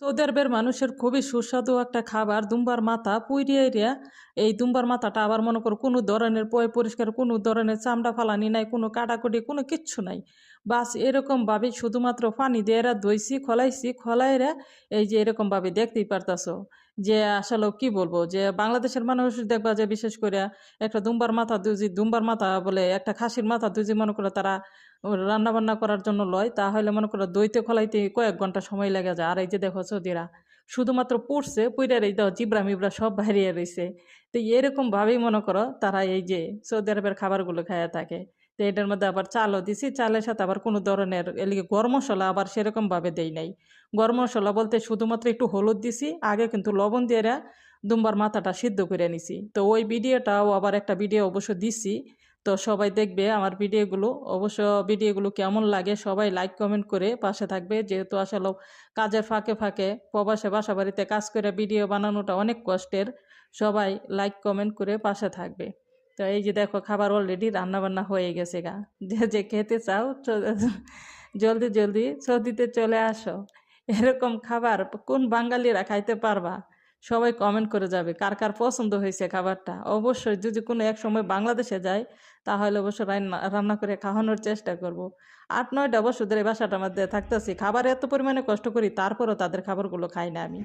Saudi আরবের মানুষের খুবই সুস্বাদু একটা খাবার দুম্বার মাথা পুইরিয়া। এই দুম্বার মাথাটা আবার মনে করো কোনো ধরনের পরিষ্কার, কোনো ধরনের চামড়া ফালানি নাই, কোনো কাটাকুটি, কোনো কিচ্ছু নাই। বাস এরকম ভাবে শুধুমাত্র পানি দিয়ে এরা ধুইছি, খলাইছি, খলাইরা এই যে এরকম ভাবে দেখতেই পারতাছো যে আসলে কি বলবো, যে বাংলাদেশের মানুষ দেখবা যে বিশেষ করে একটা দুম্বার মাথা দুজি, দুম্বার মাথা বলে একটা খাসির মাথা দুজি মনে করে তারা রান্না বান্না করার জন্য লয়, তাহলে মনে করো দইতে খলাইতে কয়েক ঘন্টা সময় লেগে যায়। আর এই যে দেখো সৌদিরা শুধুমাত্র পড়ছে পুইরার এই দাও জিব্রা মিব্রা সব বাইরিয়ে রয়েছে। তো এরকম ভাবেই মনে করো তারা এই যে সৌদি আরবের খাবারগুলো খাইয়া থাকে। তো এটার মধ্যে আবার চালও দিছি, চালের সাথে আবার কোনো ধরনের এলিগে গরম মশলা আবার সেরকম ভাবে দেই নাই। গরম মশলা বলতে শুধুমাত্র একটু হলুদ দিছি, আগে কিন্তু লবণ দিয়ে দুম্বার মাথাটা সিদ্ধ করে নিছি। তো ওই ভিডিওটাও আবার একটা ভিডিও অবশ্য দিছি। তো সবাই দেখবে আমার ভিডিওগুলো, অবশ্য ভিডিওগুলো কেমন লাগে সবাই লাইক কমেন্ট করে পাশে থাকবে, যেহেতু আসলে কাজের ফাঁকে ফাঁকে প্রবাসে বাসা বাড়িতে কাজ করে ভিডিও বানানোটা অনেক কষ্টের। সবাই লাইক কমেন্ট করে পাশে থাকবে। তো এই যে দেখো খাবার অলরেডি রান্না বান্না হয়ে গেছে গা। যে যে খেতে চাও জলদি জলদি সৌদিতে চলে আসো। এরকম খাবার কোন বাঙালিরা খাইতে পারবা? সবাই কমেন্ট করে যাবে কার কার পছন্দ হয়েছে খাবারটা। অবশ্যই যদি কোনো এক সময় বাংলাদেশে যায় তাহলে অবশ্য রান্না রান্না করে খাওয়ানোর চেষ্টা করব। 8-9টা বছর ধরে বাসাটার মধ্যে থাকতেছি, খাবার এত পরিমাণে কষ্ট করি, তারপরও তাদের খাবারগুলো খাই না আমি।